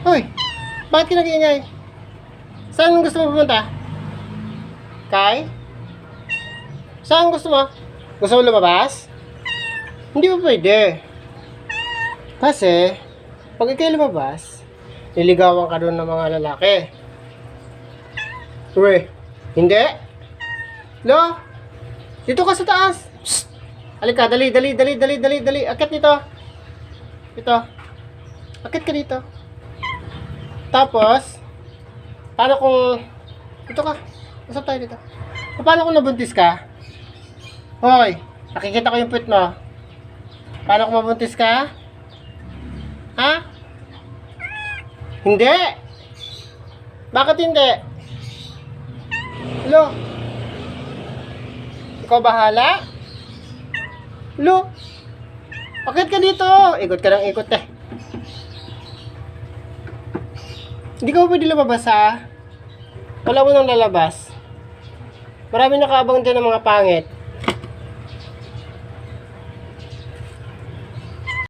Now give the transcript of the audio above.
Hoy, bakit ka nag-iingay? Saan gusto mo pumunta? Kay? Saan gusto mo? Gusto mo lumabas? Hindi pa pwede. Kasi, pag ikay lumabas, niligawan ka doon ng mga lalaki. Uy, hindi? Lo, dito ka sa taas. Psst. Halika, dali. Akit dito. Dito. Akit ka dito. Tapos, paano kung... Dito ka. Usap tayo dito. Paano kung nabuntis ka? Hoy, nakikita ko yung puwet mo. Paano kung mabuntis ka? Ha? Hindi. Bakit hindi? Lo, ikaw bahala? Lo, bakit ka dito? Ikot ka ng ikot eh. Hindi ka pwede lumabas ha? Wala mo nang lalabas. Marami nakaabang dyan ng mga pangit.